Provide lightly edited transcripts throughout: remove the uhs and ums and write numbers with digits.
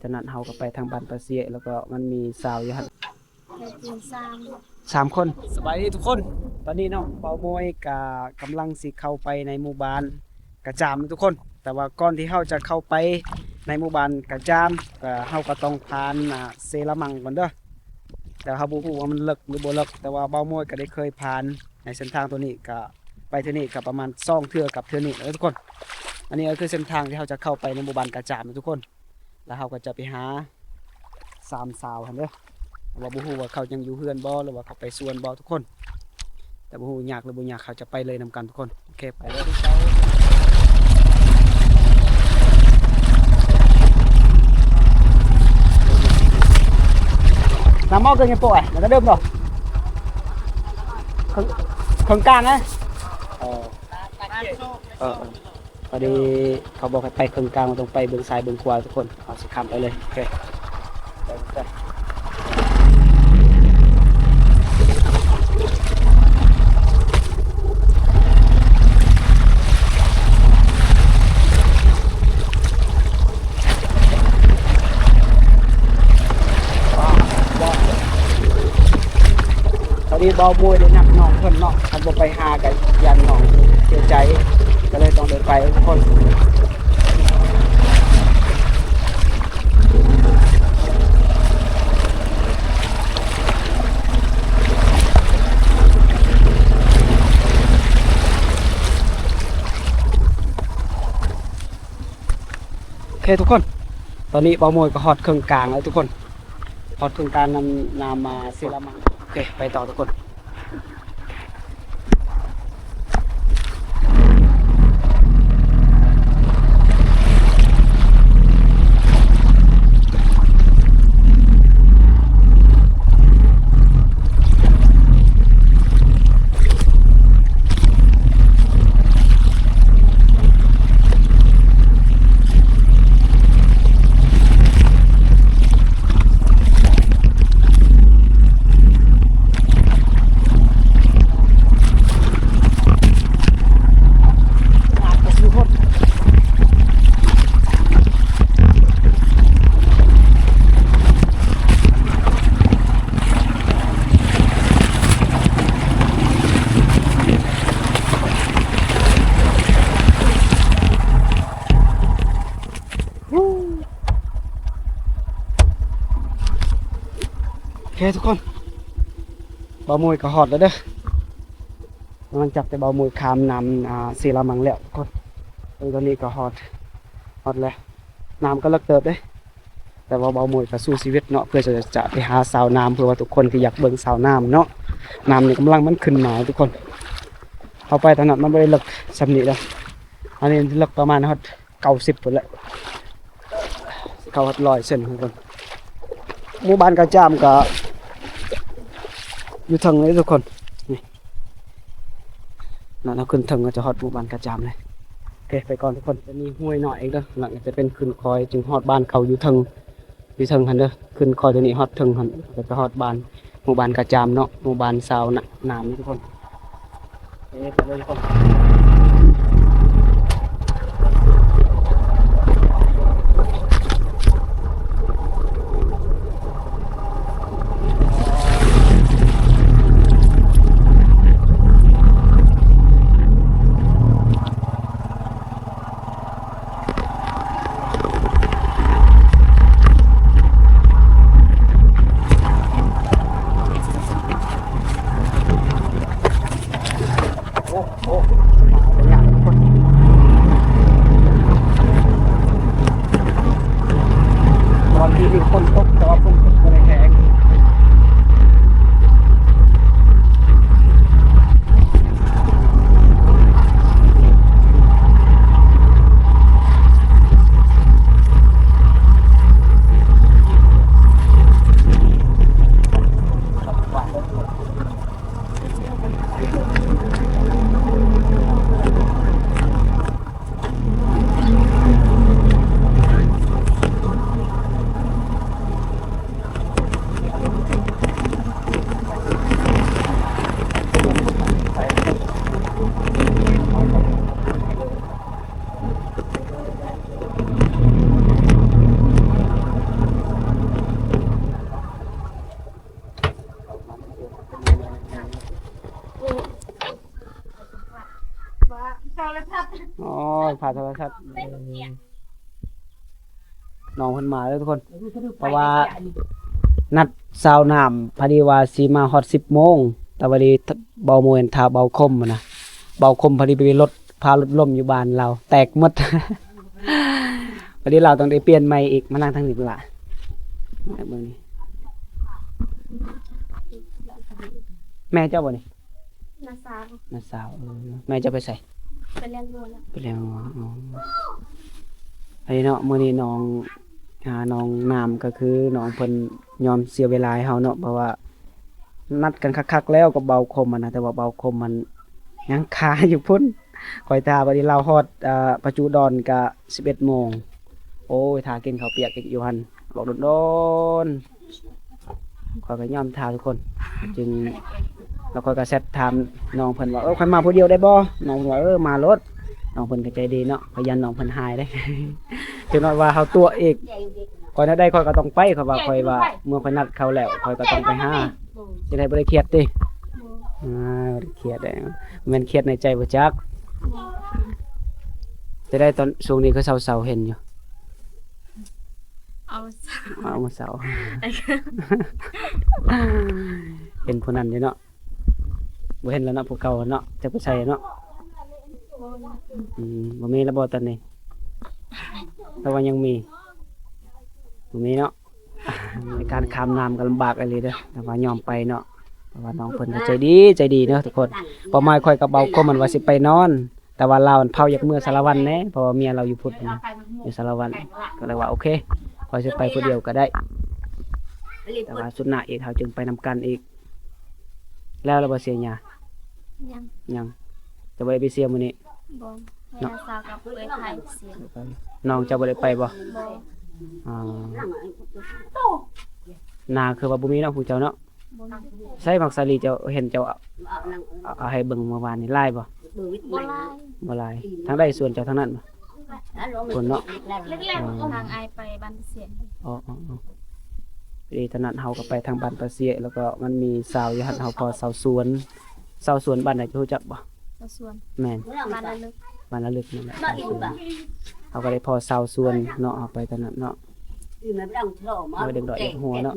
ถนัดเฮาก็ไปทางบ้านปาเสียแล้วก็มันมีสาวอยู่หั่นไปกินซ้3 คนสบายดีทุกคนตอนนี้เนาะเปามวยก็กำลังสิเข้าไปในหมู่บ้านกระจามทุกคน แต่ว่าก่อนที่เฮาจะเข้าไปในหมู่บ้านกระจามก็เฮาก็ต้องผ่านเซรามังก่อนเด้อแต่เฮาบ่ฮู้ว่ามันลึกหรือบ่ลึกแต่ว่าเปามวยก็ได้เคยผ่านในเส้นทางตัวนี้ก็ไปเทื่อนี้ก็ประมาณ2เทื่อกับเทื่อนี้ทุกคนอันนี้ก็คือเส้นทางที่เฮาจะเข้าไปในหมู่บ้านกระจามทุกคนแล้วเฮาก็จะไปหา3 สาวหั่นเด้อว่าบ่ฮู้ว่าเขายังอยู่เฮือนบ่หรือว่าเขาไปสวนบ่ทุกคนแต่บ่ฮู้ยากหรือบ่ยากเขาจะไปเลยนำกันทุกคนโอเคไปเลยทุกเจ้าน้ำมอกเกินยังป่วยแล้วก็เดิมดอกข้างกลางนะพอดีเขาบอกให้ไปข้างกลางต้องไปเบื้องซ้ายเบื้องขวาทุกคนเอาสิคำไปเลยโอเคไปนี่เบามวยได้นักน้องเพิ่นเนาะคันบ่ไปหากันยันน้องเสียใจก็เลยต้องเดินไปทุกคนโอเคทุกคนตอนนี้เบามวยก็ฮอดเครื่องกลางแล้วทุกคนฮอดเครื่องกลางนำมาเซรามังโอเคไปต่อทุกคนโอเคทุกคนเบามวยก็ฮอดแล้วเด้อหลังจากแต่เบามวยข้ามน้ำเซรามังแล้วทุกคนตอนนี้ก็ฮอดแล้วน้ำก็เลิกเติบเด้แต่ว่าเบามวยก็สู้ชีวิตเนาะเพื่อจะไปหาสาวน้ำเพื่อว่าทุกคนที่อยากเบิ่งสาวน้ำเนาะน้ำนี่กำลังมันขึ้นมาทุกคนเข้าไปตอนนั้นมันไม่ได้เลิกสำนีแล้วอันนี้เลิกประมาณฮอด90 พุ่นแหละเข้าฮอด100 เซนทุกคนหมู่บ้านกระจามก็อยู่ทางนี้ทุกคนนี่นั่นเราขึ้นทางก็จะฮอดหมู่บ้านกระจามเลยโอเคไปก่อนทุกคนจะมีห้วยหน่อยเองเด้อหลังจะเป็นขึ้นคอยจึงฮอดบ้านเขาอยู่ทางหันเด้อขึ้นคอยตัวนี้ฮอดทางหันก็จะฮอดบ้านหมู่บ้านกระจามเนาะหมู่บ้านสาวน้ำทุกคนโอเคไปเลยทุกคนคนตกแต่ว่าคนตกอะไรแข็ง อ๋อผ่าโทรทัศน์น้องเพิ่นมาแล้วทุกคนเพราะว่านัดซาวน้ำพอดีว่าสิมาฮอด10 โมงแต่พอดีเบาโมยท่าเบาคมอะนะเบาคมพอดีไปรถพารถล้มอยู่บ้านเราแตกหมด พอดีเราต้องได้เปลี่ยนใหม่อีกมานั่งทางนี้พุ่นล่ะแบบมื้อนี้แม่เจ้าบ่นี่ นาซาว น้าสาวแม่เจะไปใส่ ไปเลี้ยงวัวแล้ว ไปแล้วอ๋อไอ้เนาะมื้อนี้น้องน้องน้ำก็คือน้องเพิ่นยอมเสียเวลาให้เฮาเนาะเพราะว่านัดกันคักๆแล้วกับเบาคมอะนะแต่ว่าเบาคมมันยังคาอยู่พุ่นคอยท่าบัดนี้เราฮอดประจูดอนก็11 โมงโอ้ยท่ากินข้าวเปียกอีกอยู่หั่นบอกโดนๆข้อยก็ยอมท่าทุกคนจึงแล้วข้อยก็แชทถามน้องเพิ่นว่าข้อยมาผู้เดียวได้บ่น้องเพิ่นว่ามารถน้องเพิ่นก็ใจดีเนาะพยันน้องเพิ่นหายเด้ ถึงน้อยว่าเฮาตัวอีกข้อยถ้าได้ข้อยก็ต้องไปข้อยว่าข้อยว่าเมื่อข้อยนัดเขาแล้วข้อยก็ต้องไปหาจะได้บ่ได้เครียดติบ่ได้เครียดได้แม่นเครียดในใจบ่จักจะได้ตอนช่วงนี้ก็เศร้าๆเห็นอยู่ เอา เอามาเศร้า เห็นผู้นั้นอยู่เนาะบ่เห็นแล้วเนาะผู้เก่าเนาะจักผู้ใส่เนาะบ่มีแล้วบ่ตอนนี้แต่ว่ายังมีบ่มีเนาะ ในการข้ามน้ำก็ลำบากอะไรเด้อแต่ว่ายอมไปเนาะเพราะว่าน้องเพิ่นก็ใจดีเนาะทุกคนเป้าหมายข่อยกับเบาคมมันว่าสิไปนอน แต่ว่าเราเผาอยากเมื่อสารวันแหน่เพราะว่าเมียเราอยู่พุทธนะอยู่สารวันก็เลยว่าโอเคข่อยสิไปผู้เดียวก็ได้แต่ว่าสุดหน้าอีกเฮาจึงไปนำกันอีกแล้วเราบ่เสียหยัง ยัง ยังจะบ่ได้ไปเสียมื้อนี้ บ่ให้นาซาวกับเอ้ยไทยเสียง น้องจะบ่ได้ไปบ่ บ่ อ่านาคือว่าบ่มีเนาะผู้เจ้าเนาะ บ่มี ใช่มักสาลีเจ้าเห็นเจ้าเอาให้เบิ่งเมื่อวานนี่ไล่บ่ บ่ลาย บ่ไล่ทางใดส่วนเจ้าทางนั้นบ่คนเนาะ เล็กๆทางอายไปบ้านเสียง อ๋อดีถนัดเฮาก็ไปทางบ้านปะเสียแล้วก็มันมีสาวอยู่หั่นเฮาพอสาวสวนบ้านไหนจะรู้จักบ่ สะส่วน แม่น บ้านละลึก บ้านละลึกนั่นแหละสาวสวนเฮาก็ได้พอสาวสวนเนาะเอาไปถนัดเนาะเด็กดอกอีกหัวเนาะ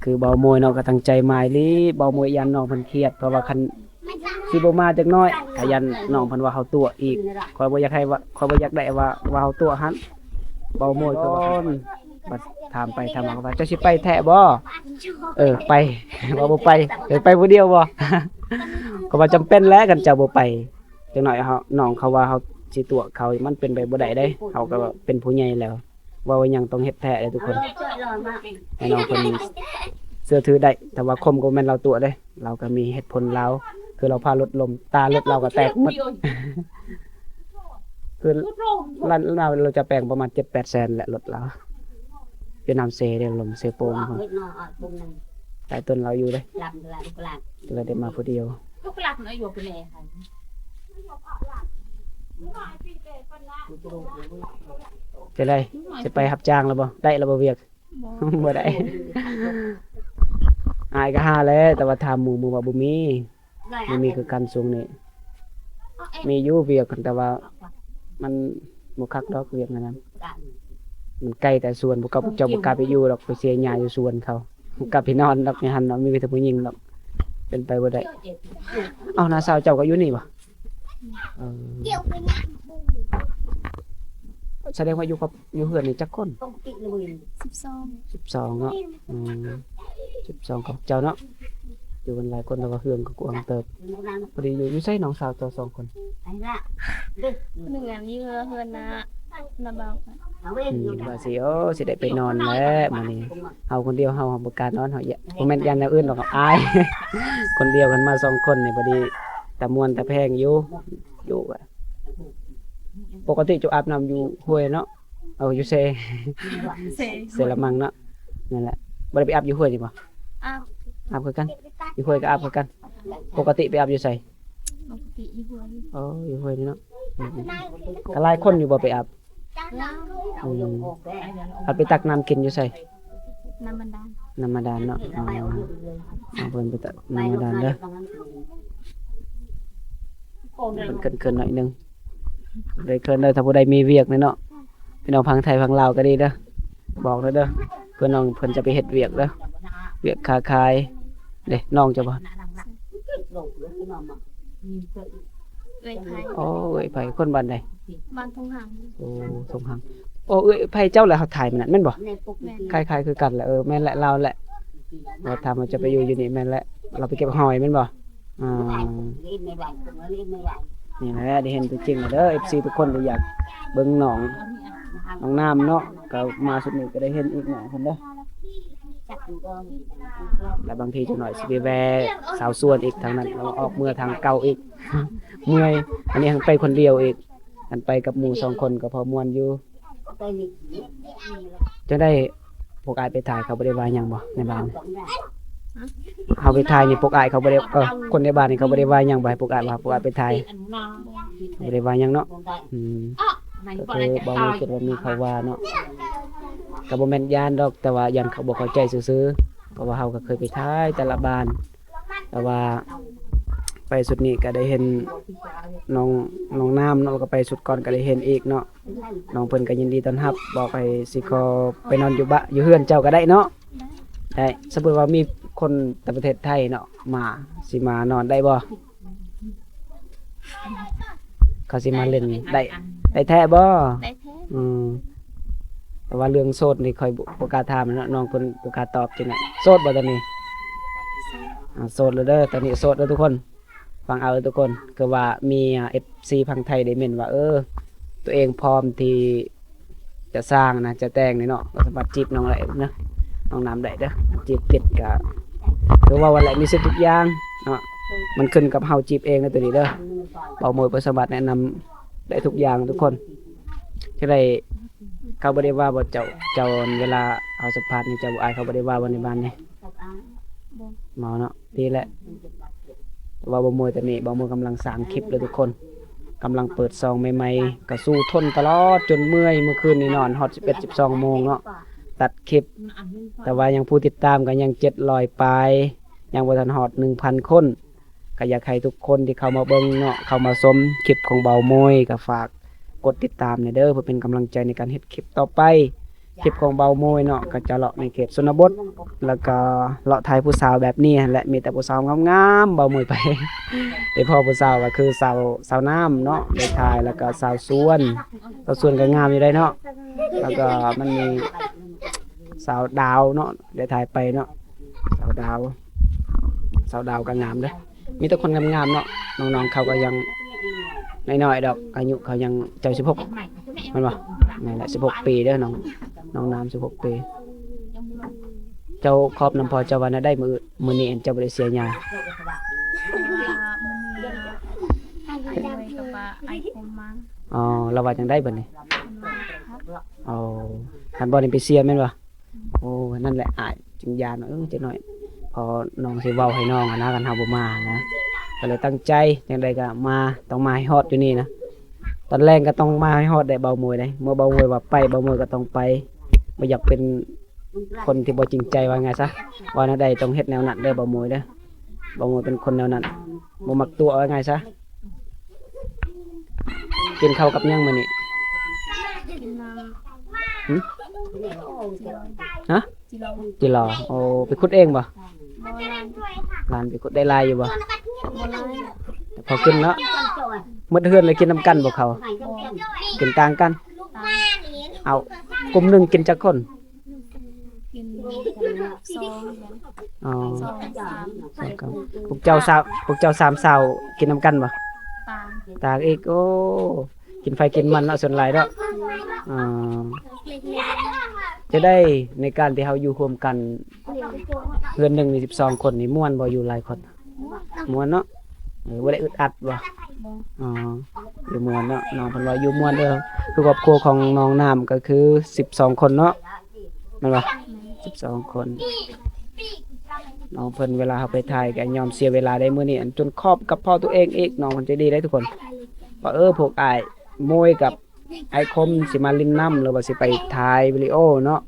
คือเบาโมยเนาะก็ตั้งใจหมายลีเบาโมยยันน้องเพิ่นเครียดเพราะว่าคันสิบ่มาจักหน้อยก็ยันน้องเพิ่นว่าเฮาตัวอีกข้อยบ่อยากให้ว่าข้อยบ่อยากได้ว่าเฮาตัวหั่นเบาโมยก็ว่าบัดถามไปถามมาว่าเจ้าสิไปแท้บ่ไป ว่าบ่ไปไปผู้เดียวบ่ ก็ว่าจำเป็นแล้วกันเจ้าบ่ไปจังหน่อยเฮาน้องเขาว่าเฮาสิตัวเขามันเป็นไปบ่ได้เด้เฮาก็เป็นผู้ใหญ่แล้วว่าหยังต้องเฮ็ดแท้เลยทุกคนให้น้องเพิ่นเชื่อถือได้แต่ว่าคมก็แม่นเราตัวเด้เราก็มีเหตุผลเราคือเราพารถล้มตารถเราก็แตกหมด คือร้านเราจะแปลงประมาณ 7-8 แสนแหละรถเราเวียดนามเซเด้ลมเซโปนพุ่นใต้ต้นเราอยู่เด้ก็เลยได้มาผู้เดียว ลูกหลักน้อยอยู่เป็นแน่ค่ะ จะได้จะไปรับจ้างแล้วบ่ได้แล้วบ่เวียก บ่ได้ อายก็หาแล้วแต่ว่าถามหมู่ว่าบ่มีคือกันช่วงนี้มีอยู่เวียกแต่ว่ามันบ่คักดอกเวียกนั่นนะมันใกล้แต่สวนบ่กล้าเจ้าบ่กล้าไปอยู่ดอกไปเสียหญ้าอยู่สวนเขาบ่กล้าไปนอนดอกในหันเนาะมีแต่ผู้หญิงดอกเป็นไปบ่ได้อ้าวน้าสาวเจ้าก็อยู่นี่บ่เออแสดงว่าอยู่กับอยู่เฮือนนี่จักคน 12เนาะ12กับเจ้าเนาะอยู่กันหลายคนแล้วก็เฮือนก็กว้างเติบพอดีอยู่ไสน้องสาวเจ้า2 คน หนึ่งอันนี้เฮือนนะนาเบาค่ะ ว่าสิสิได้ไปนอนแล้วมื้อนี้เฮาคนเดียวเฮาบ่กล้านอนเฮาบ่แม่นยันอย่างอื่นหรอกอาย คนเดียวกันมา2 คนนี่พอดีตะม่วนตะแพงอยู่อะปกติจะอาบน้ำอยู่ห้วยเนาะเอาอยู่เซ เซละมังเนาะนั่นแหละบ่ได้ไปอาบอยู่ห้วยนี่บ่ อ้าว อาบคือกันอยู่ห้วยก็อาบคือกัน ปกติไปอาบอยู่ไส ปกติอีหัวนี่ อ๋ออยู่ห้วยนี่เนาะก็หลายคนอยู่บ่ไปอาบอาบไปตักน้ำกินอยู่ไส น้ำมันดาล น้ำมาดานเนาะเอาเพิ่นไปตะน้ำมาดานเด้อเพิ่นเกินๆหน่อยหนึงได้เกินเด้อถ้าผู้ใดมีเวียกเนาะพี่น้องพังไทยพังลาวก็ดีเด้อบอกเด้อเพื่อนน้องเพิ่นจะไปเฮ็ดเวียกเด้อเวียกค้าขายเด้น้องจะบ่ เอ้ยไผ โอ้เอ้ยไผคนบ้านใด บ้านทงหัง โอ้สงหังโอ้เอ้ยไผเจ้าแหละเขาถ่ายมันนั่นแม่นบ่ แม่น คล้ายๆคือกันแหละแม่นแหละเราแหละเราทำมันจะไปอยู่นี่แม่นแหละเราไปเก็บหอยแม่นบ่อ่านี่แหละได้เห็นตัวจริงแล้วเด้อ FC ทุกคนที่อยากเบิ่งน้องน้ำเนาะก็มาสุดนี้ก็ได้เห็นอีกหน่อยเพิ่นเด้อแล้วบางทีจักหน่อยสิไปแวะสาวสวนอีกทางนั้นเราออกเมื่อทางเก่าอีก เมื่อยอันนี้ทางไปคนเดียวอีกอันไปกับหมู่2คนก็พอม่วนอยู่จังได้พวกอายไปถ่ายเขาบ่ได้ว่าหยังบ่ในบ้านเฮาไปถ่ายนี่พวกอายเขาบ่ได้คนในบ้านนี่เขาบ่ได้ว่าหยังบ่ให้พวกอายว่าพวกอายไปถ่ายบ่ได้ว่าหยังเนาะก็คือบ่มีคิดว่ามีเขาว่าเนาะก็บ่แม่นย่านดอกแต่ว่าย่านเขาบ่เข้าใจซื่อๆเพราะว่าเฮาก็เคยไปถ่ายแต่ละบ้านแต่ว่าไปสุดนี้ก็ได้เห็นน้องน้ำเนาะแล้วก็ไปสุดก่อนก็ได้เห็นอีกเนาะน้องเพิ่นก็ยินดีต้อนรับบอกให้สิขอไปนอนอยู่อยู่เฮือนเจ้าก็ได้เนาะได้สมมุติว่ามีคนต่างประเทศไทยเนาะมาสิมานอนได้บ่เขาสิมาเล่นได้แท้บ่ ได้แท้ แต่ว่าเรื่องโสดนี่ค่อยบ่กล้าถามเนาะน้องเพิ่นบ่กล้าตอบจังได๋โสดบ่ตอนนี้โสดแล้วเด้อตอนนี้โสดแล้วทุกคนฟังเอาทุกคนคือว่ามี FC พังไทยได้เม่นว่าตัวเองพร้อมที่จะสร้างนะจะแต่งนี่เนาะก็สามารถจีบน้องได้นะน้องน้ำได้เด้อจีบติดก็คือว่าวันไหนมีสิทธิ์ทุกอย่างเนาะมันขึ้นกับเฮาจีบเองนะตัวนี้เด้อเป่าโมยประสมบัติแนะนำได้ทุกอย่างทุกคนที่ได้เขาบ่ได้ว่าบ่เจ้าเวลาเอาสัมภาษณ์นี่เจ้าบ่อายเขาบ่ได้ว่าบ่ในบ้านนี่เมาเนาะดีแหละว่าบ่มวยตัวนี้บ่มวยกำลังสร้างคลิปเลยทุกคนกำลังเปิดซองใหม่ๆก็สู้ทนตลอดจนเมื่อยเมื่อคืนนี่นอนฮอด11-12โมงเนาะตัดคลิปแต่ว่ายังผู้ติดตามก็ยัง700ปลายยังบ่ทันฮอด 1,000 คนก็อยากให้ทุกคนที่เข้ามาเบิ่งเนาะเข้ามาชมคลิปของเบามวยก็ฝากกดติดตามเด้อเพื่อเป็นกำลังใจในการเฮ็ดคลิปต่อไปคลิปของเบามวยเนาะก็จะเลาะในเขตชนบทแล้วก็เลาะถ่ายผู้สาวแบบนี้และมีแต่ผู้สาวงามๆเบามวยไป ได้พอผู้สาวก็คือสาวน้ำเนาะได้ถ่ายแล้วก็สาวส่วนก็งามอยู่ได้เนาะแล้วก็มันมีสาวดาวเนาะได้ถ่ายไปเนาะสาวดาวก็งามเด้อมีแต่คนงามๆเนาะน้องๆเขาก็ยังน้อยๆดอกอายุเขายังเจ้า16มันบ่นั่นแหละ16ปีเด้อน้องน้ำ16ปีเจ้าครอบน้ำพอเจ้าวันได้มื้อนี้เจ้าบ่ได้เสียหยัง เลยกับว่าไอคมมา อ๋อเราว่าจังได้บัดนี้อ๋อคันบ่ได้ไปเสียแม่นบ่โอ้นั่นแหละอายจึงยานจักหน่อยพอน้องสิเว้าให้น้องนะกันเฮาบ่มานะก็เลยตั้งใจจังไดก็มาต้องมาให้ฮอดอยู่นี่นะตอนแรกก็ต้องมาให้ฮอดได้เบามวยได้เมื่อเบามวยว่าไปเบามวยก็ต้องไปบ่อยากเป็นคนที่บ่จริงใจว่าไงซะว่าแนวใดต้องเฮ็ดแนวนั้นเด้อเบามวยเด้อเบามวยเป็นคนแนวนั้นบ่มักตัวว่าไงซะกินข้าวกับหยังมื้อนี้ กินน้ หึ ำ ฮะ จิโร่ จิรอโอ้ไปขุดเองบ่ บอลาน หลานไปขุดได้ลายอยู่บ่ บอลาน แต่พอกินเนาะหมดเฮือนเลยกินน้ำกันบ่เขา บอล กินต่างกัน ตา เอากลุ่มหนึงกินจักคน กินซอง อ๋อ ซองสาม สองกันพวกเจ้าสามสาวกินน้ำกันบ่ ตา ต่างอีกโอ้กินไฟกินมันเนาะส่วนหลายเนาะอ่าจะได้ในการที่เฮาอยู่ร่วมกันเฮือนหนึงมี12คนนี่ม่วนบ่อยู่หลายคนม่วนเนาะบ่ได้อึดอัดบ่ บอล อ๋ออยู่ม่วนเนาะน้องเพิ่นว่าอยู่ม่วนเด้อคือครอบครัวของน้องน้ำก็คือ12คนเนาะแม่นบ่12คนน้องเพิ่นเวลาเฮาไปถ่ายก็ยอมเสียเวลาได้มื้อนี้อันจนครอบกับพ่อตัวเองอีกน้องเพิ่นใจดีได้ทุกคนว่าพวกอ้ายโมยกับไอ้คมสิมาลินน้ำหรือว่าสิไปถ่ายวิดีโอเนาะ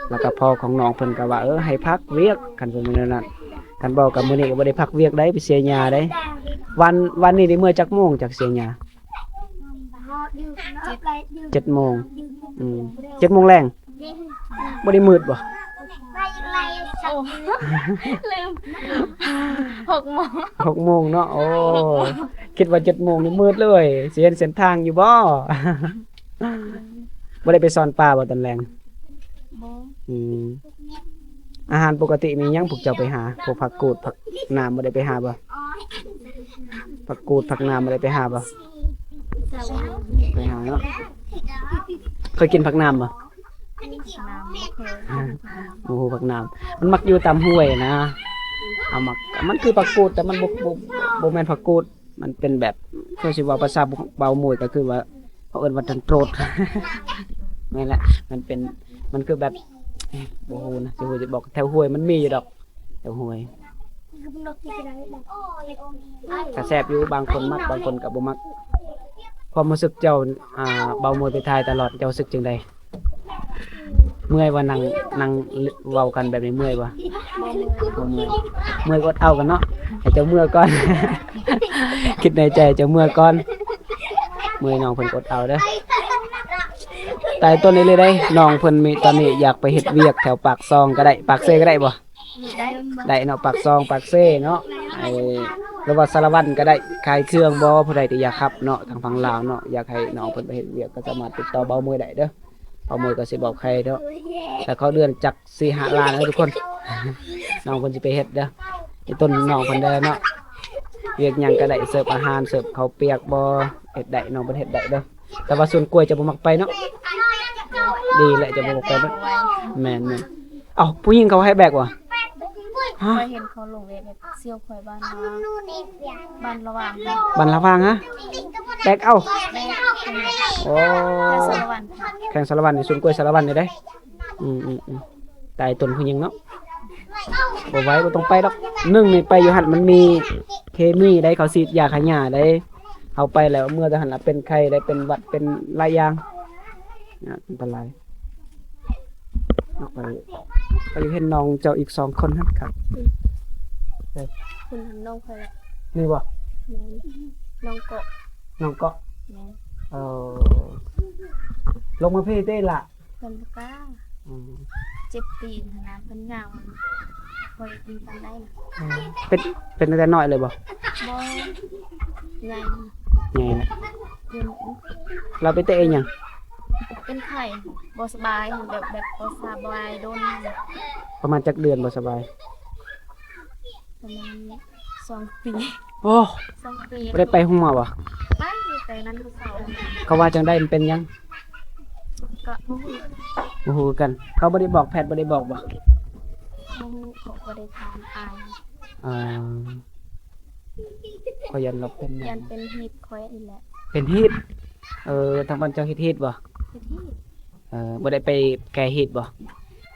แล้วก็พ่อของน้องเพิ่นก็ว่าให้พักเวียกคันเพิ่นมื้อนั้นคันบอกกับมื้อนี้ก็บ่ได้พักเวียกได้ไปเสียหญ้าได้วันนี้ได้เมื่อจักโมงจากเสียหญ้า7 โมง7 โมงแรงบ่ได้มืดบ่ โอ้ลืม6 โมง 6 โมงเนาะโอ้คิดว่า7 โมงนี่มืดเลยสิเห็นเส้นทางอยู่บ่ บ่ได้ไปสอนป่าบ่ตอนแรง บ่ อืมอาหารปกติมีหยังพวกเจ้าไปหาพวกผักกูดผักน้ำบ่ได้ไปหาบ่ผักกูดผักน้ำบ่ได้ไปหาบ่ไปหาเนาะเคยกินผักน้ำบ่ น้ำบ่เคย โอ้โหผักน้ำมันมักอยู่ตามห้วยนะเอามักมันคือผักกูดแต่มันบ่แม่นผักกูดมันเป็นแบบเพิ่นสิว่าภาษาเบาหมู่ก็คือว่าเขาเอิ้นว่าทันโตรด แม่นแหละมันคือแบบบ่ฮู้นะสิฮู้จะบอกแถวห้วยมันมีอยู่ดอกแถวห้วยก็แซ่บอยู่บางคนมักบางคนก็บ่มักความรู้สึกเจ้าเบามวยไปทายตลอดเจ้ารู้สึกจังไดเมื่อยว่านั่งเว้ากันแบบนี้เมื่อยบ่บ่เมื่อยก็เอากันเนาะให้เจ้าเมื่อก่อน คิดในใจเจ้าเมื่อก่อนเมื่อยน้องเพิ่นกดเอาเด้อแต่ต้นนี้เลยได้น้องเพิ่นมีตอนนี้อยากไปเฮ็ดเวียกแถวปากซองก็ได้ปากเซ่ก็ได้บ่ ได้ ได้เนาะปากซองปากเซ่เนาะหรือว่าสารวัตรก็ได้ขายเครื่องบ่ผู้ใดที่อยากขับเนาะทางฝั่งลาวเนาะอยากให้น้องเพิ่นไปเฮ็ดเวียกก็สามารถติดต่อเบามวยได้เด้อเบามวยก็สิบอกใครเนาะแต่เขาเดือนจัก 4-5 ล้านเด้อทุกคน น้องเพิ่นสิไปเฮ็ดเด้อไอ้ต้นน้องเพิ่นเด้อเนาะเวียกหยังก็ได้เสิร์ฟอาหารเสิร์ฟข้าวเปียกบ่เฮ็ดได้น้องเพิ่นเฮ็ดได้เด้อแต่ว่าส่วนกล้วยจะบ่มักไปเนาะดีแหละจะบ่มักไปเนาะแม่นๆเอ้าผู้หญิงเขาให้แบกว่ะ เคยเห็นเขาลงเวทเซี่ยวคอยบ้านมาบ้านระหว่าง บันละวางฮะแบกเอ้า แม่ โอ้ สารวัน แข่งสารวัตรนี่ส่วนกล้วยสารวัตรนี่ได้ตายต้นผู้หญิงเนาะบ่ไหว้บ่ต้องไปดอกนึ่งนี่ไปอยู่หั่นมันมีเคมีได้เขาฉีดยาฆ่าหญ้าได้เอาไปแล้วเมื่อแต่หั่นน่ะเป็นไข้ได้เป็นหวัดเป็นหลายอย่างเนี่ยอันตรายออกไปเห็นน้องเจ้าอีก2 คนนั่นครับ คุณทำน้องคอยละ นี่บ่ น้องเกาะ น้องเก็ แม่ เออลงมาพี่ได้ล่ะ เพิ่นบ่กล้า อืม เจ็บตีนนะเพิ่นย่างคอยตีกันได้นะ เป็นตั้งแต่น้อยเลยบ่ บ่ใหญ่ ไงนะ เพิ่น เราไปเตะเองหยัง เป็นไข้บ่สบายแบบบ่สบายโดน ประมาณจักเดือนบ่สบาย ประมาณ2 ปี โอ้ 2 ปี บ่ได้ไปห้องหมอบ่ ไปแต่นั้นก็เศร้า เขาว่าจังได้มันเป็นหยัง ก็บ่ฮู้ บ่ฮู้กัน เขาบ่ได้บอกแพทย์บ่ได้บอกบ่ บ่ฮู้เขาบ่ได้ถามอาย อ่าขอยันเราเป็นห ยั ยัง นเป็นฮีดคอยนี่แหละ เป็นฮีตทางบ้านเจ้าเฮ็ดฮีตบ่ เป็นฮีด บ่ได้ไปแก้ฮีตบ่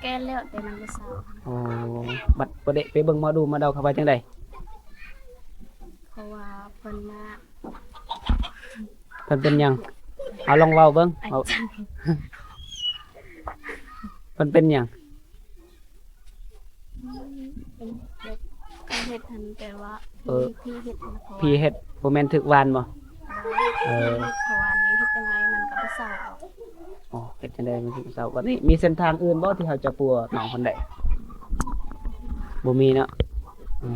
แก้แล้วแต่นั้นก็เศร้า โอ้บัดบ่ได้ไปเบิ่งหมอดูหมาเดาเขาว่าจังได๋ เพราะว่าเพิ่นมา เพิ่นเป็นหยังเอาลองเว้าเบิ่ง อา เว้า จารย์ เพิ่นเป็นหยัง เป็นแบบการเฮ็ดทันแต่ว่าพี่เฮ็ดนะเพราะ พี่เฮ็ดบ่แม่นถึกวานบ่ เเพราะว่านี้เฮ็ดจังไงมันก็บ่เศร้าออก อ๋อเฮ็ดจังได๋มันถึงเศร้าวันนี้มีเส้นทางอื่นบ่ที่เขาจะปัวน้องเพิ่นได้บ่มีเนาะอ๋อ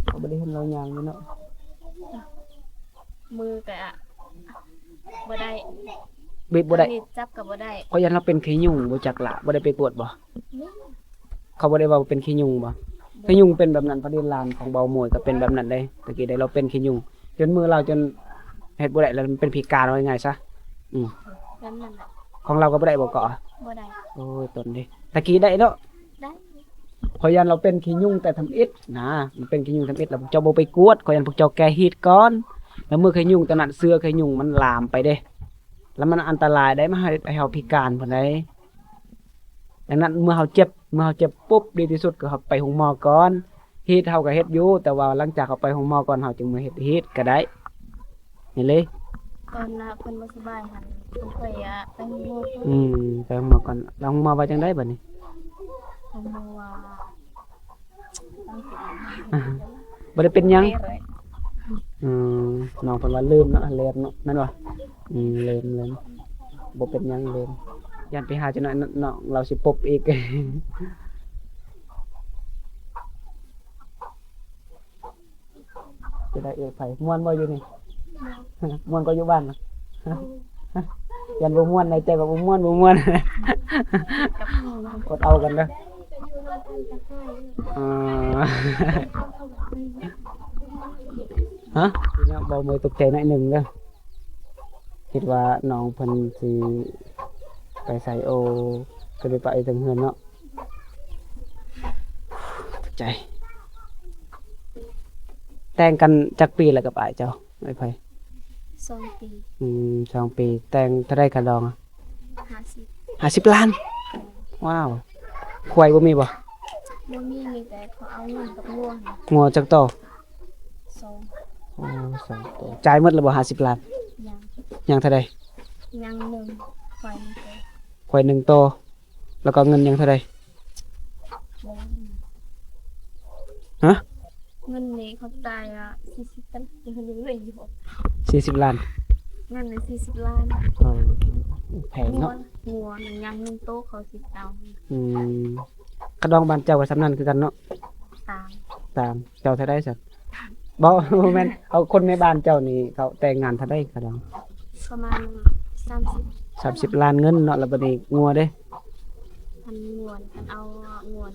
เขาบ่ได้เห็นเราย่างอยู่เนาะ มือก็บ่ได้ บีบบ่ได้ นี่จับก็บ่ได้ เขายันเราเป็นขี้ยุงบ่จักละบ่ได้ไปกวดบ่ นี่ เขาบ่ได้ว่าเป็นขี้ยุงบ่ขี้ยุงเป็นแบบนั้นประเด็นลานของเบาหมวยก็เป็นแบบนั้นได้ตะกี้ได้เราเป็นขี้ยุงจนมือเราจนเฮ็ดบ่ได้แล้วมันเป็นพิการว่าง่ายซะ นั่นนั่นแหละ ของเราก็บ่ได้บ่เกาะ บ่ได้ โอ้ยตนเด้ตะกี้ได้เนาะ ได้ ขอยันเราเป็นขี้ยุงแต่ทำอิฐนะมันเป็นขี้ยุงทำอิฐแล้วพวกเจ้าบ่ไปกวดขอยันพวกเจ้าแก้ฮีตก่อนแล้วมือขี้ยุงตอนนั้นเสื้อขี้ยุงมันลามไปเด้ แล้วมันอันตรายได้มาให้เฮาพิการพุ่นได้ดังนั้นเมื่อเฮาเจ็บปุ๊บดีที่สุดก็เฮาไปโรงหมอก่อนฮีตเฮาก็เฮ็ดอยู่แต่ว่าหลังจากเฮาไปโรงหมอก่อนเฮาจึงมาเฮ็ดฮีตก็ได้นี่เลย ตอนน่ะเพิ่นบ่สบายหั่นเพิ่นเคยไปโรงหมอเพิ่น ไปห้องหมอก่อนแล้วห้องหมอว่าจังได๋บัดนี้ เพิ่นบอกว่าตั้งสิ บ่ได้เป็นหยัง เว้ย อืมน้องเพิ่นว่าลืมเนาะลืมเนาะแม่นบ่ลืมบ่เป็นหยังลืมยันไปหาจังหน่อยน้องเราสิปบอีก จะได้เอ่ยไผม่วนบ่อยู่นี่ ม่วนก็อยู่บ้านน่ะ ยันบ่ม่วนในใจว่าบ่ม่วน กับหมู่ อดเอากันเด้ออ่า ฮะทีนี้เบามือตกใจหน่อยหนึ่งเด้อคิดว่าน้องเพิ่นสิไปใส่โอก็เลยไปถึงเฮือนเนาะตกใจ แต่งกันจักปีแล้วกับอ้ายเจ้าไอ้ไผ 2 ปี 2 ปี แต่งเท่าใดกันดองอะ 50 50 ล้าน ว้าว ควายบ่มีบ่ บ่มีแต่เขาเอาเงินกับง่วง งัวจักโต 2 โอ้2โตจ่ายหมดแล้วบ่50 ล้าน ยัง ยังเท่าใด ยังหนึ่งไฟนี่ก็ ควาย1โต แล้วก็เงินยังเท่าใด บ่ ฮะ เงินนี้เขาจ่าย40ตันยังเหลืออยู่ 40 ล้าน เงินนี้40 ล้าน เออแพง งัว เนาะ งัวมันยัง1โต๊ะเขาสิเอา อืมกระดองบ้านเจ้าก็สำนันคือกันเนาะ ตาม ตามเจ้าเท่าใดซั่นบ่ บ่แม่นเอาคนในบ้านเจ้านี่เขาแต่งงานเท่าใดกระดอง ประมาณ30 30 ล้านเงินเนาะแล้วบัดนี้งัวเด้ พันงวนพันเอางวน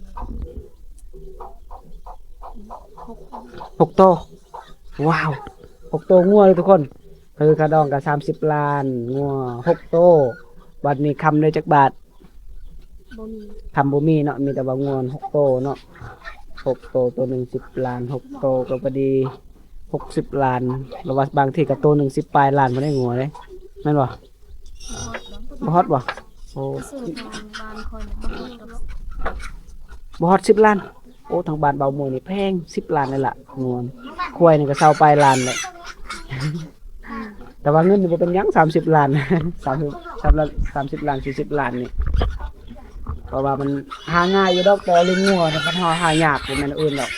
6 6โตว้าว6โตงัวเลยทุกคนคือกระดองก็30 ล้านงัว6โตบัดนี้คำได้จักบาท บ่มี คำบ่มีเนาะมีแต่ว่างัว6โตเนาะ6โตตัวหนึง10 ล้าน6โตก็พอดี60 ล้านแล้วว่าบางทีก็โตหนึง10ปลายล้านบ่ได้งัวเด้แม่นบ่ ฮอดแล้ว บ่ฮอดบ่โอ้ ซื้อทางบ้านคอยบ่ฮอดดอก บ่ฮอด10 ล้านโอ้ทางบ้านเบาหมวยนี่แพง10 ล้านเลยล่ะงัวควายนี่ก็20ปลายล้านแหละ แต่ว่าเงินนี่บ่เป็นหยัง30 ล้าน 30 ล้าน40 ล้านนี่เพราะว่ามันหาง่ายอยู่ดอกแต่ว่าเลี้ยงงัวเนี่ยมันหายากเป็นแม่นอื่นดอก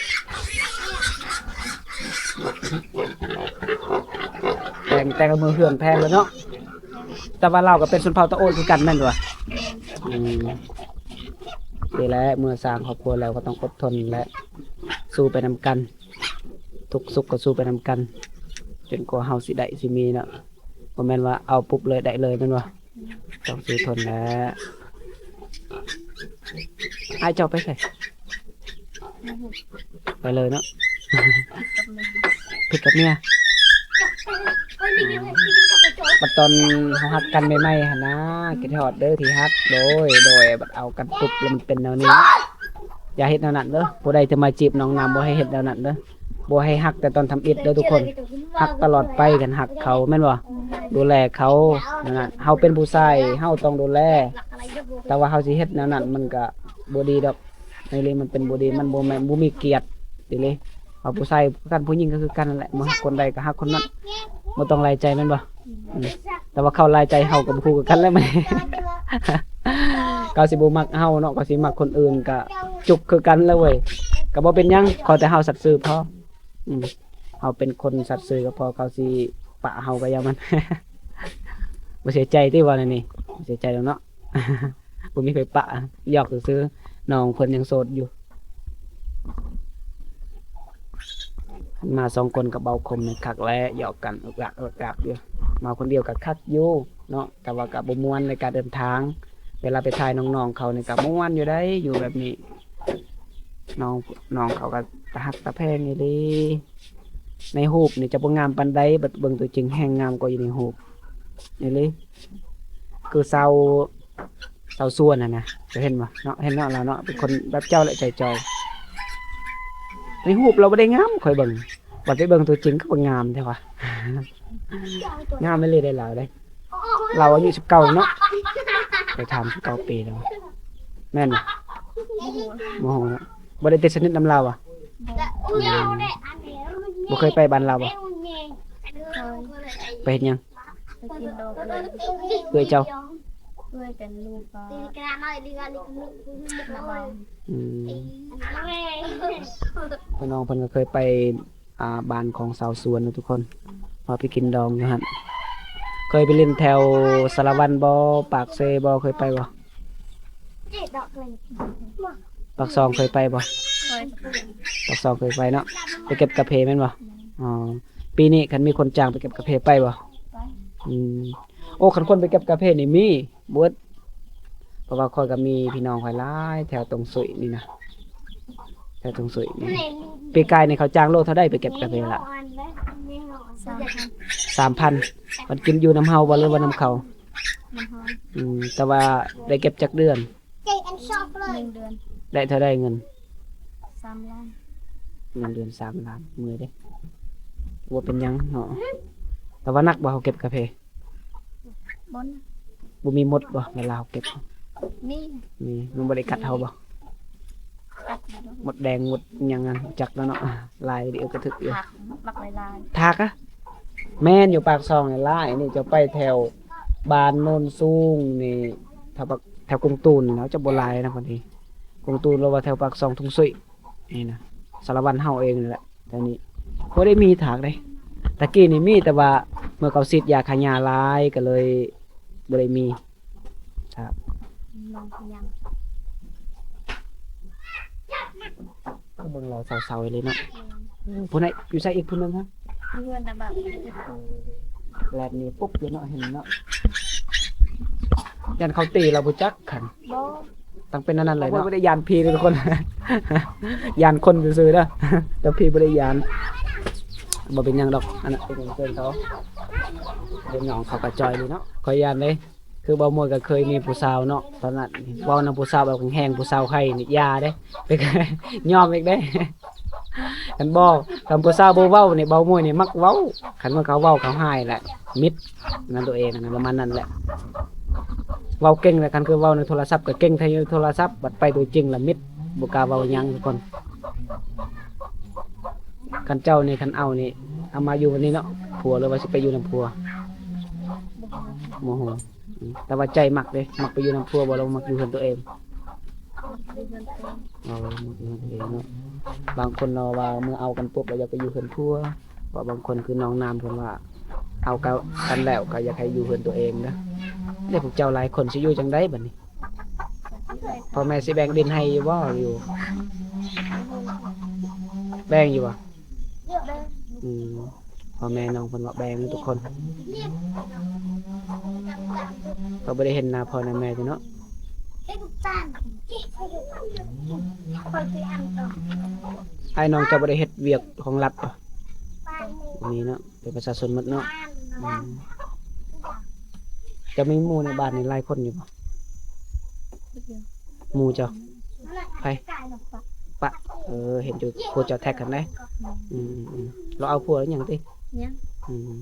แต่งกับมือเหือนแพงเลยเนาะแต่ว่าเราก็เป็นชนเผ่าตะโอนคือกันแม่นบ่อืมนี่แหละเมื่อสร้างครอบครัวแล้วก็ต้องอดทนและสู้ไปนำกันทุกสุขก็สู้ไปนำกันจนกว่าเฮาสิได้สิมีเนาะบ่แม่นว่าเอาปุ๊บเลยได้เลยแม่นบ่ต้องสู้ทนแหล้วอ้ายเจ้าไปไสไปเลยเนาะ กับแม่ ผิดกับเมียบัดตอนเฮาฮักกันใหม่ๆหั่นนะคิดฮอดเด้อที่ฮักโดยบัดเอากันปุ๊บแล้วมันเป็นแนวนี้ อย่าเฮ็ดแนวนั้นเด้อผู้ใดจะมาจีบน้องน้ำบ่ให้เฮ็ดแนวนั้นเด้อบ่ให้ฮักแต่ตอนทำอิฐเด้อทุกคนฮักตลอดไปกันฮักเขาแม่นบ่ดูแลเขานั่นน่ะเฮาเป็นผู้ชายเฮาต้องดูแล แต่ว่าเฮาสิเฮ็ดแนวนั้นมันก็บ่ดีดอกในเรื่องมันเป็นบ่ดีมันบ่แม่นบ่มีเกียรติติเลยเอาผู้ชายกันผู้หญิงก็คือกันนั่นแหละบ่ฮักคนใดก็ฮักคนนั้นบ่ต้องลายใจแม่นบ่อืมแต่ว่าเขาลายใจเฮาก็บ่คู่กันแล้วแม่ เขาสิบ่มักเฮาเนาะก็สิมักคนอื่นก็จุกคือกันแล้วเว้ยก็บ่เป็นหยังขอแต่เฮาสัตย์ซื่อพอเฮาเป็นคนสัตย์ซื่อก็พอเขาสิปะเฮาก็อย่ามัน บ่เสียใจติว่านั่นนี่บ่เสียใจดอกเนาะ บ่มีไผปะหยอกซื่อๆน้องเพิ่นยังโสดอยู่มาสองคนกับเบาคมนี่คักแลหยอกกันอึกอักอยู่มาคนเดียวก็คักอยู่เนาะแต่ว่าก็บ่ม่วนในการเดินทาง เวลาไปถ่ายน้องๆเขานี่ก็ม่วนอยู่ได้อยู่แบบนี้น้องเขาก็ตะฮักตะแพงนี่เด้ในรูปนี่จะบ่งามปานใดบัดเบิ่งตัวจริงแฮงงามกว่าอยู่ในรูปนี่เลยคือเซาส่วนน่ะนะจะเห็นบ่เนาะเห็นเนาะเราเนาะเป็นคนแบบเจ้าและใจจอยในรูปเราบ่ได้งามค่อยเบิ่งบัดไปเบิ่งตัวจริงก็บ่งามแท้ว่ะ งามไม่เลยได้หลายเด้เราอายุ19เนาะไปทำ19 ปีแล้วแม่นบ่โมโหแล้วบ่ได้ติดสนิทนำเราอ่ะบ่เคยไปบ้านเราบ่ เคย ไปเฮ็ดหยัง กินดอกเลย เอ้ยเจ้า ด้วยเป็นลูกก็ระวัง อืมพี่น้องเพิ่นก็เคยไปบ้านของสาวสวนนะทุกคนมาไปกินดองอยู่หั่นเคยไปเล่นแถวสารวันบ่ปากเซบ่เคยไปบ่ปากซองเคยไปบ่ เคย ปากซองเคยไปเนาะไปเก็บกาแฟแม่นบ่อ๋อปีนี้คันมีคนจ้างไปเก็บกาแฟไปบ่ ไป อืมโอ้คันคนไปเก็บกาแฟนี่มีเบิดเพราะว่าข้อยก็มีพี่น้องข้อยหลายแถวตรงสุยนี่นะแถวตรงสุยนี่ปีกายนี่เขาจ้างโลเท่าใดไปเก็บกาแฟละ 3,000 มันกินอยู่น้ำเฮาบ่หรือว่าน้ำเขา น้ำหอม แต่ว่าได้เก็บจักเดือน 1 เดือน ได้เท่าใดเงิน 3 ล้าน เงินเดือน3 ล้านมื้อเด้บ่เป็นหยังเนาะแต่ว่านักบ่เขาเก็บกาแฟ บน บ่มีมดบ่เวลาเขาเก็บ นี่ มีมันบ่ได้กัดเฮาบ่ กัดอยู่แล้ว มดแดงมดหยังนั้นจักแล้วเนาะลายเดียวกระทึกอยู่ ผักบักลาย ทากอะแม่นอยู่ปากซองนี่ล่ายนี่จะไปแถวบ้านโนนสูงนี่แถวกงตูนแล้วจะบ่หลายนะคนที่กงตูนเราว่าแถวปากซองทุ่งสุยนี่นะสารวัตรเฮาเองนี่แหละแต่นี่บ่ได้มีถากเด้ตะกี้นี่มีแต่ว่าเมื่อเขาฉีดยาฆ่าหญ้าหลายก็เลยบ่ได้มีครับ ๆลองพยายาม ก็เบิ่งเราเศร้าๆเลยเนาะผู้ใดอยู่ไสอีกผู้หนึงฮะ เพื่อนแต่แบบ แลบนี่ปุ๊บอยู่เนาะเห็นเนาะยันเขาตีเราบ่จักขัน บ่ ต้องเป็นนั่นเลยเนาะบ่ได้ยานพีเลยทุกคน ยานคนซื่อๆเด้อ แต่พีบ่ได้ยานบ่เป็นหยังดอกอันนั้นเป็นเพื่อนเขาเป็นหยองเขากระจอยเลยเนาะขอยยานเลยคือบ่มวยก็เคยมีผู้สาวเนาะตอนนั้นเว้านำผู้สาวแบบแห้งๆผู้สาวไข่นี่ยาเด้ ไปยอมอีกเด้ คันบ่คำผู้สาวบ่เว้านี่เบามวยนี่มักเว้าคันว่าเขาเว้าเขาหายแหละมิดนั่นตัวเองนะประมาณนั้นแหละเว้าเก่งแหละคันคือเว้าในโทรศัพท์ก็เก่งแท้อยู่โทรศัพท์บัดไปตัวจริงละมิดบ่กล้าเว้าหยังทุกคนคันเจ้านี่คันเอานี่เอามาอยู่วันนี้เนาะผัวหรือว่าสิไปอยู่นำผัวโมโหแต่ว่าใจมักเด้มักไปอยู่นำผัวบ่เรามักอยู่เพิ่นตัวเอง เพื่อนเอง เอามักอยู่เพิ่นตัวเองเนาะบางคนเนาะว่าเมื่อเอากันปุ๊บแล้วอยากไปอยู่เพิ่นผัวว่าบางคนคือน้องนามเพิ่นว่าเอากันแล้วก็อยากให้อยู่เพิ่นตัวเองนะเด้พวกเจ้าหลายคนสิอยู่จังได๋บัดนี้พ่อแม่สิแบ่งดินให้อยู่บ่อยู่แบ่งอยู่บ่ ได้ อืมพ่อแม่น้องเพิ่นว่าแบ่งทุกคนก็บ่ได้เห็นหน้าพ่อหน้าแม่จ้ะเนาะไอ้น้องจะบ่ได้เฮ็ดเวียกของรัฐป่ะอันนี้เนาะเป็นประชาชนหมดเนาะอืมจะมีหมู่ในบ้านนี่หลายคนอยู่บ่หมู่เจ้าไปปะเห็นอยู่พวกเจ้าแท็กกันได้เราเอาผัวแล้วหยังติ เนี่ย อืม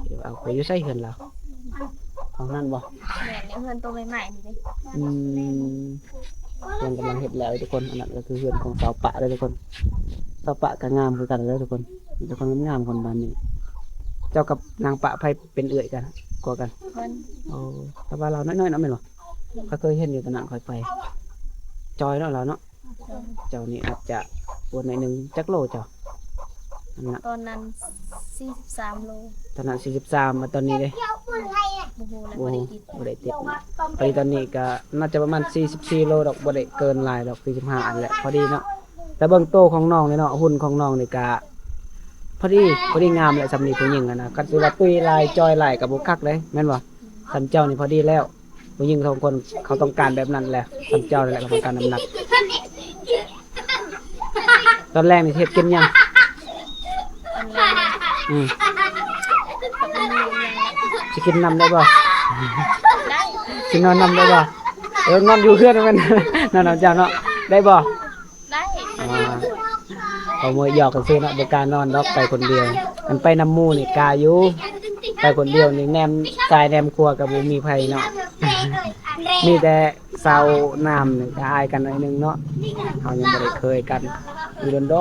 เดี๋ยวเอาไปอยู่ใส่เฮือนเราเอานั่นบ่ แม่เนี่ยเพื่อนตัวใหม่ๆนี่ดิ อืมเพื่อนกำลังเฮ็ดแล้วทุกคนอันนั้นก็คือเพื่อนของสาวปะเลยทุกคนสาวปะก็งามคือกันเลยทุกคนทุกคนงามคนบ้านนี้ เจ้ากับนางปะไผเป็นเอื้อยกันกว่ากัน เพื่อน โอ้แต่ว่าเราน้อยๆเนาะแม่นบ่ก็เคยเห็นอยู่ตอนนั้นค่อยไปจอยเนาะเราเนาะเจ้านี่อาจจะอ้วนหน่อยหนึงจักโลเจ้าอันนั้น ตอนนั้น43 โล ตอนนั้น43มาตอนนี้เด้ โอ้โหแล้ว โอ้ บ่ได้ติด บ่ได้ติดไปตอนนี้ก็น่าจะประมาณ44โลดอกบ่ได้เกินหลายดอก45อันแหละพอดีเนาะแต่เบิ่งโตของน้องนี่เนาะหุ่นของน้องนี่ก็พอดีงามแหละสำนีผู้หญิงอะนะคันสิว่าตุ้ยลายจอยลายก็บ่คักเลยแม่นบ่คันเจ้านี่พอดีแล้วผู้หญิงทุกคนเขาต้องการแบบนั้นแหละคันเจ้านี่แหละเขาต้องการน้ำหนักตอนแรกนี่เฮ็ดกินยัง ตอนแรก อืม ก็เป็นอยู่ยัง สิกินน้ำได้บ่ ได้ สินอนน้ำได้บ่นอนอยู่เพื่อนแม่น นอนน้ำเจ้าเนาะได้บ่ ได้ เอามือหยอกกันซื้อเนาะบ่กล้านอนดอกไปคนเดียวมันไปน้ำหมู่นี่กล้าอยู่ไปคนเดียวนี่แนมกายแนมครัวก็บ่มีไผเนาะ มีแต่สาวน้ำนี่ก็อายกันหน่อยนึงเนาะเฮายังบ่ได้เคยกันอยู่โด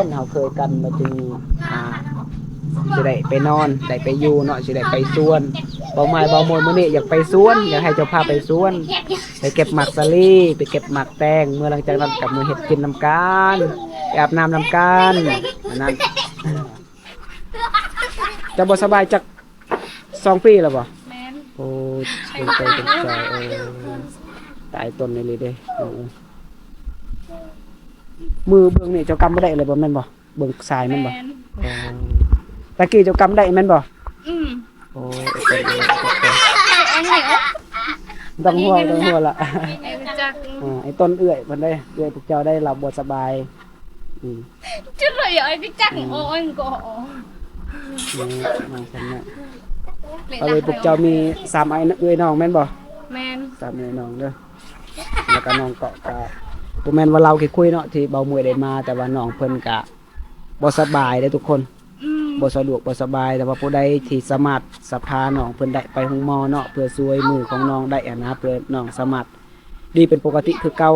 นๆเฮาเคยกันมาถึงอ่า สิได้ไปนอนได้ไปอยู่เนาะสิได้ไปสวนเบาไม้เบามวยมื้อนี้อยากไปสวนอยากให้เจ้าพาไปสวนไปเก็บหมากสาลีไปเก็บหมากแตงเมื่อหลังจากนั้นกับมือเฮ็ดกินน้ำกันไปอาบน้ำน้ำกันอันนั้นจะบ่สบายจัก2 ปีแล้วบ่ แม่น โอ้เป็นใจเป็นใจตายต้นนี่เลยเด้มือเบิ่งนี่เจ้ากำบ่ได้เลยบ่แม่นบ่เบิ่งสายแม่นบ่ แม่น ตะกี้เจ้ากำได้แม่นบ่ อืม โอ้ อันนี้อ๋อ ต้องหัวละ ไอ้จัก ไอ้ต้นเอื้อยเพิ่นได้เอื้อยพวกเจ้าได้รับบ่สบายม จุดเลยไอ้จักโอ้ยก็อ๋อ มาซั่นน่ะเอาเลยพวกเจ้ามี3ไอ้เอื้อยน้องแม่นบ่ แม่น 3เอื้อยน้องเด้อแล้วก็น้องเกาะก็บ่แม่นว่าเราแค่คุยเนาะที่เบามวยได้มาแต่ว่าน้องเพิ่นก็บ่สบายเด้อทุกคน อืม บ่สะดวกบ่สบายแต่ว่าผู้ใดที่สามารถสะพาน้องเพิ่นได้ไปโรงหมอเนาะเพื่อช่วยมือของน้องได้อะนะเพื่อน้องสามารถดีเป็นปกติคือเก่า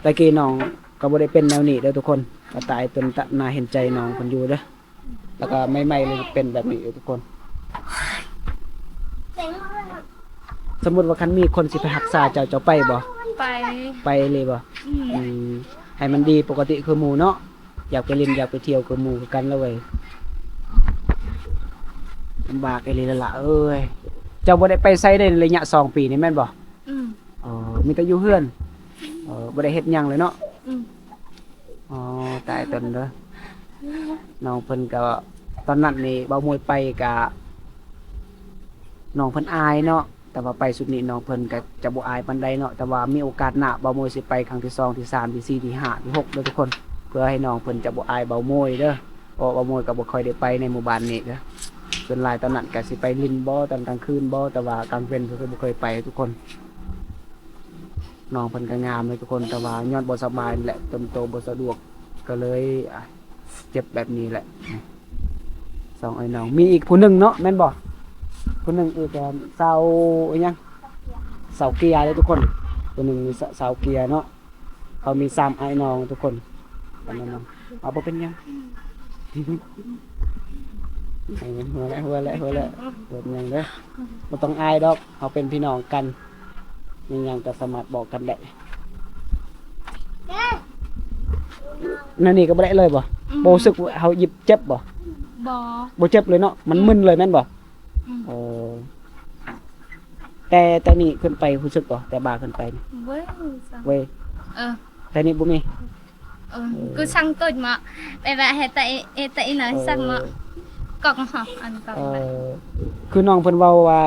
แต่กี้น้องก็บ่ได้เป็นแนวนี้เด้อทุกคนก็ตายจนตะน่าเห็นใจน้องเพิ่นอยู่เด้อแล้วก็ไม่ๆเลยเป็นแบบนี้เด้อทุกคน สมมุติว่าคันมีคนสิไปรักษาเจ้าไปบ่ ไป ไปเลยบ่ อืม อืมให้มันดีปกติคือหมู่เนาะอยากไปเล่นอยากไปเที่ยวคือหมู่คือกันแล้วเว้ยลำบากไอ้เลยละเอ้ยเจ้าบ่ได้ไปไสได้ระยะ2 ปีนี่แม่นบ่ อืม อ๋อมีแต่อยู่เฮือนบ่ได้เฮ็ดหยังเลยเนาะ อืม อ๋อตายตนเด้อน้องเพิ่นก็ตอนนั้นนี่เบามวยไปก็น้องเพิ่นอายเนาะแต่ว่าไปสุดนี้น้องเพิ่นก็จะบ่อายปานใดเนาะแต่ว่ามีโอกาสหน้าเบามวยสิไปครั้งที่2ที่3ที่4ที่5ที่6เด้อทุกคนเพื่อให้น้องเพิ่นจะบ่อายเบามวยเด้อเพราะเบามวยก็บ่ค่อยได้ไปในหมู่บ้านนี้เด้อส่วนหลายตอนนั้นก็สิไปลินบ่ตอนกลางคืนบ่แต่ว่ากลางเว้นเพิ่นก็บ่เคยไปทุกคนน้องเพิ่นก็งามเลยทุกคนแต่ว่าย้อนบ่สบายแหละจนโตบ่สะดวกก็เลยเจ็บแบบนี้แหละ2ไอ้น้องมีอีกผู้หนึงเนาะแม่นบ่ผู้หนึงอีกสาวอิหยังสาวเกียร์เลยทุกคนผู้หนึงมีสาวเกียร์เนาะเขามี3ไอ้น้องทุกคนอันนั้นเนาะเอาบ่เป็นหยัง หัวแล้วเป็นหยังเด้อบ่ต้องอายดอกเขาเป็นพี่น้องกันมีหยังก็สามารถบอกกันได้นั่นนี่ก็บ่ได้เลยบ่บ่รู้สึกว่าเฮาหยิบเจ็บบ่ บ่ บ่เจ็บเลยเนาะมันมึนเลยแม่นบ่ อืม เออแต่นี่ขึ้นไปรู้สึกบ่แต่บ่าขึ้นไปนี่ เว้ยสั่ง เว้ย เออ แต่นี่บ่มี cứ sang tôi mà bây giờ hệ tại nói sang mà cọc hả ăn cọc คือน้องเพิ่นเว้าว่า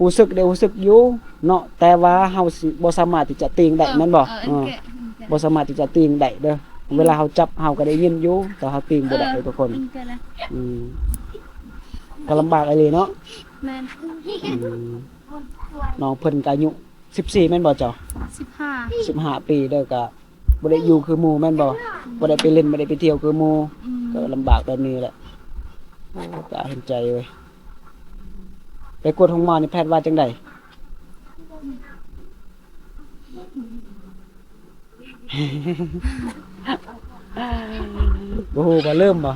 รู้สึกได้รู้สึกอยู่เนาะแต่ว่าเฮาสิบ่สามารถที่จะติงได้แม่นบ่บ่สามารถที่จะติงได้เด้อเวลาเฮาจับเฮาก็ได้ยินอยู่แต่เฮาติงบ่ได้ทุกคนอืมก็ลำบากอะไรเนาะ men น้องเพิ่นก็อายุ14แม่นบ่เจ้า 15 15 ปีเด้อก็บ่ได้อยู่คือหมู่แม่นบ่บ่ได้ไปเล่นบ่ได้ไปเที่ยวคือหมู่ก็ลำบากแบบนี้แหละโอ้ตาเห็นใจเว้ยไปกวดห้องหมอนี่แพทย์ว่าจังได๋ บ่ฮู้บ่เริ่มบ่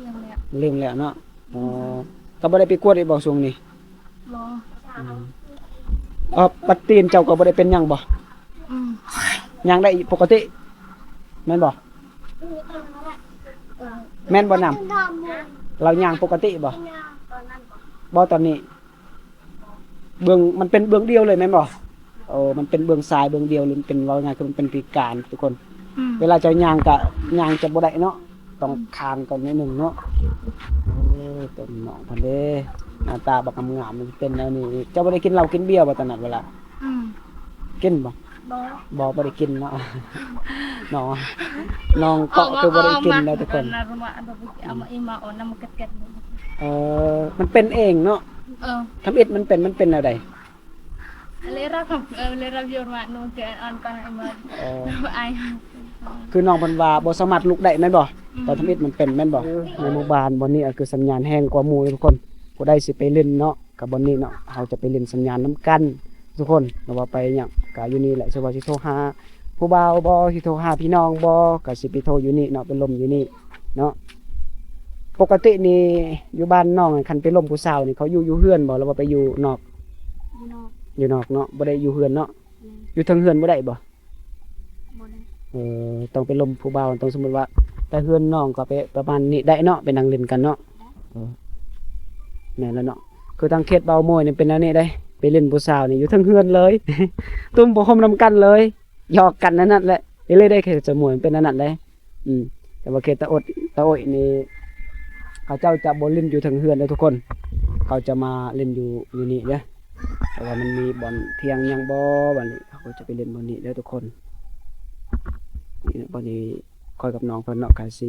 ยังแหละ เริ่มแล้วเนาะอ๋อก็บ่ได้ไปกวดอีกบ่ช่วงนี้ รอ ปัดตีนเจ้าก็บ่ได้เป็นหยังบ่ อืม ย่างได้ปกติแม่นบ่แม่นบ่นำเราย่างปกติบ่บ่ตอนนี้เบื้องมันเป็นเบื้องเดียวเลยแม่นบ่โอ้มันเป็นเบื้องซ้ายเบื้องเดียวหรือเป็นว่าง่ายคือมันเป็นพิการทุกคน อืม เวลาเจ้าย่างก็ย่างจะบ่ได้เนาะต้องคานก่อนนิดนึงเนาะโอ้ต้นน้องเพิ่นเด้หน้าตาบักงามๆมันเป็นแนวนี้เจ้าบ่ได้กินเหล้ากินเบียร์บ่ตอนนั้นเวลา อืม กินบ่ บ่ บ่ได้กินเนาะ น้องเกาะคือบ่ได้กินแล้วทุกคน นะrumah ada bukti ama ima ona maket-ket มันเป็นเองเนาะ ทำอิฐมันเป็นแนวใด lera kam lera biar mak no ke an kan ima ai คือน้องเพิ่นว่าบ่สามารถลุกได้แม่นบ่ตอนทำอิฐมันเป็นแม่นบ่ในหมู่บ้านบ่นี้คือสัญญาณแห้งกว่าหมู่เลยทุกคนผู้ใดสิไปเล่นเนาะกับบ่นี้เนาะเฮาจะไปเล่นสัญญาณนํกันทุกคนบ่ว่าไปหยังก็อยู่นี่แหละสิว่าสิโทรหาผู้บ่าวบ่สิโทรหาพี่น้องบ่ก็สิไปโทรอยู่นี่เนาะไปลมอยู่นี่เนาะก็ ปกตินี่อยู่บ้านน้องคันไปล้มผู้สาวนี่เขาอยู่เฮือนบ่หรือว่าไปอยู่นอก อยู่นอก อยู่นอกเนาะบ่ได้อยู่เฮือนเนาะ แม่น อยู่เทิงเฮือนบ่ได้บ่ บ่ได้ ต้องไปล้มผู้บ่าวต้องสมมุติว่าแต่เฮือนน้องก็ไปประมาณนี้ได้เนาะไปนั่งเล่นกันเนาะแม่นแล้วเนาะคือทางเขตเบาโมยนี่เป็นอันนี้ได้ไปเล่นผู้สาวนี่อยู่เทิงเฮือนเลย ตุ้มบ่ห่มนำกันเลยหยอกกันนั่นแหละเลยได้เขตสมุยเป็นอันนั้นเลยแต่ว่าเขตตะอดตะโอยนี่เขาเจ้าจะบ่เล่นอยู่เทิงเฮือนเลยทุกคนเขาจะมาเล่นอยู่นี่เด้อแต่ว่ามันมีบ่อนเทียงยังบ่บัดนี้เขาก็จะไปเล่นบ่อนนี้เด้อทุกคนนี่บ่อนนี้คอยกับน้องเพิ่นเนาะก็สิ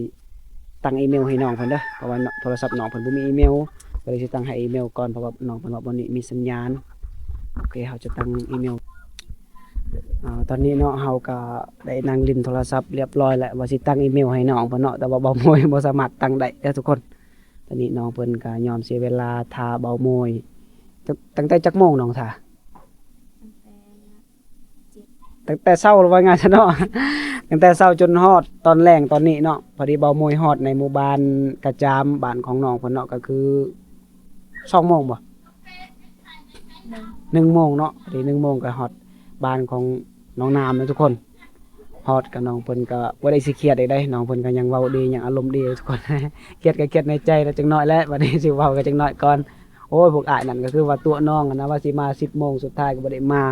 ตั้งอีเมลให้น้องเพิ่นเด้อเพราะว่าโทรศัพท์น้องเพิ่นบ่มีอีเมลก็เลยสิตั้งให้อีเมลก่อนเพราะว่าน้องเพิ่นว่าบ่อนนี้มีสัญญาณโอเคเขาจะตั้งอีเมลตอนนี้เนาะเฮาก็ได้นั่งเล่นโทรศัพท์เรียบร้อยแล้วว่าสิตั้งอีเมลให้น้องเพิ่นเนาะแต่ว่าเบาโมยบ่สามารถตั้งได้เด้อทุกคนตอนนี้น้องเพิ่นก็ยอมเสียเวลาท่าเบาโมยตั้งแต่จักโมงน้องท่า ตั้งแต่เช้าหรือว่าไงซะเนาะ ตั้งแต่เช้าจนฮอดตอนแรงตอนนี้เนาะพอดีเบาโมยฮอดในหมู่บ้านกระจามบ้านของน้องเพิ่นเนาะก็คือ2โมงบ่ 1 1โมงเนาะพอดี1โมงก็ฮอดบ้านของน้องน้ำนะทุกคนฮอดกับน้องเพิ่นก็บ่ได้สิเครียดได้น้องเพิ่นก็ยังเว้าดียังอารมณ์ดีทุกคน เครียดก็เครียดในใจแล้วจังน้อยแล้วบัดนี้สิเว้าก็จังน้อยก่อนโอ้ยพวกอ้ายนั่นก็คือว่าตัวน้องอะนะว่าสิมา10โมงสุดท้ายก็บ่ได้มา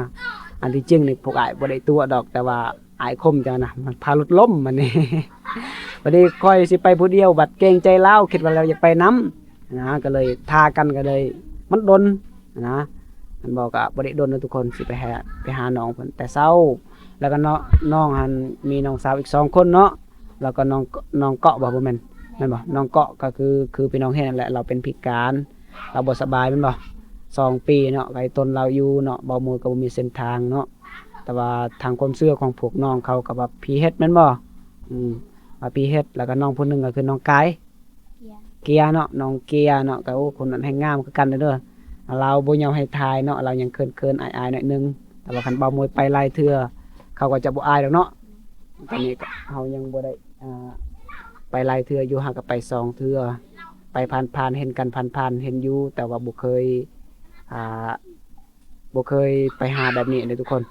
อันที่จริงนี่พวกอ้ายบ่ได้ตัวดอกแต่ว่าอ้ายคมจังนะมันพารถล้มมันนี่ บัดนี้ค่อยสิไปผู้เดียวบัดเกรงใจลาวคิดว่าเราอยากไปนํนะก็เลยทากันก็เลยมันดนนะมันบอกก็บ่ได้ดนนะทุกคนสิไปหาน้องเพิ่นแต่เช้าแล้วก็น้องหันมีน้องสาวอีก2คนเนาะแล้วก็น้องเกาะบ่แม่นบ่น้องเกาะก็คือพี่น้องเฮ็ดนั่นแหละเราเป็นพิการเราบ่สบายแม่นบ่2 ปีเนาะไว้ตนเราอยู่เนาะเบามือก็บ่มีเส้นทางเนาะแต่ว่าทางความเชื่อของพวกน้องเขาก็ว่าพี่เฮ็ดแม่นบ่ว่าพี่เฮ็ดแล้วก็น้องผู้หนึงก็คือน้องกาย เกียร์ เกียร์เนาะน้องเกียร์เนาะก็โอ้คนนั้นให้งามคือกันเด้อเราบ่ยอมให้ทายเนาะเรายังเคินๆอายๆหน่อยนึงแต่ว่าคันเบามวยไปหลายเทื่อเขาก็จะบ่อายดอกเนาะตอนนี้ก็เฮายังบ่ได้ไปหลายเทื่ออยู่หาก็ไป2เทื่อไปผ่านๆเห็นกันผ่านๆเห็นอยู่แต่ว่าบ่เคยไปหาแบบนี้เลยทุกคน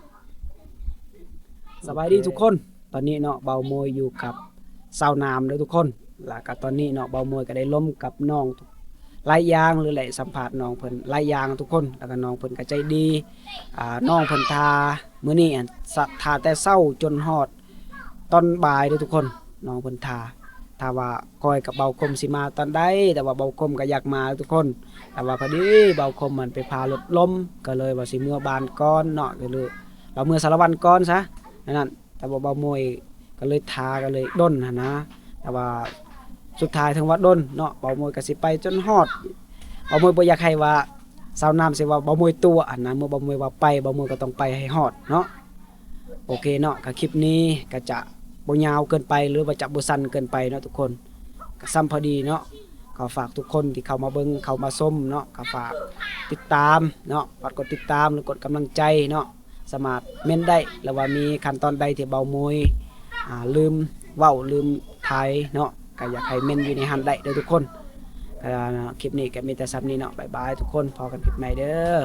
สบายดีทุกคนตอนนี้เนาะเบามวยอยู่กับสาวน้ำเด้อทุกคนแล้วก็ตอนนี้เนาะเบามวยก็ได้ล้มกับน้องหลายอย่างหรือหลายสัมภาษณ์น้องเพิ่นหลายอย่างทุกคนแล้วก็น้องเพิ่นก็ใจดีน้องเพิ่นทามื้อนี้ทาแต่เช้าจนฮอดตอนบ่ายเด้อทุกคนน้องเพิ่นทาว่าคอยกับเบาคมสิมาตอนใดแต่ว่าเบาคมก็อยากมาทุกคนแต่ว่าพอดีเบาคมมันไปพารถล้มก็เลยว่าสิเมื่อบ้านก่อนเนาะก็เลยเราเมื่อสารวันก่อนซะนั่นแต่ว่าเบามวยก็เลยทาก็เลยด้นหั่นนะแต่ว่าสุดท้ายถึงว่าด้นเนาะเบามวยก็สิไปจนฮอดเบามวยบ่อยากให้ว่าสาวน้ำสิว่าเบามวยตัวอันนะเมื่อเบามวยว่าไปเบามวยก็ต้องไปให้ฮอดเนาะโอเคเนาะก็คลิปนี้ก็จะบ่ยาวเกินไปหรือว่าจะบ่สั้นเกินไปเนาะทุกคนก็ซ้ำพอดีเนาะขอฝากทุกคนที่เข้ามาเบิ่งเข้ามาชมเนาะก็ฝากติดตามเนาะกดติดตามหรือกดกำลังใจเนาะสามารถเม่นได้แล้วว่ามีขั้นตอนใดที่เบามวยลืมเว้าลืมทายเนาะก็อยากให้เม่นอยู่ในหันได้เด้อทุกคนคลิปนี้ก็มีแต่ซ้ำนี้เนาะบ๊ายบายทุกคนพอกันคลิปใหม่เด้อ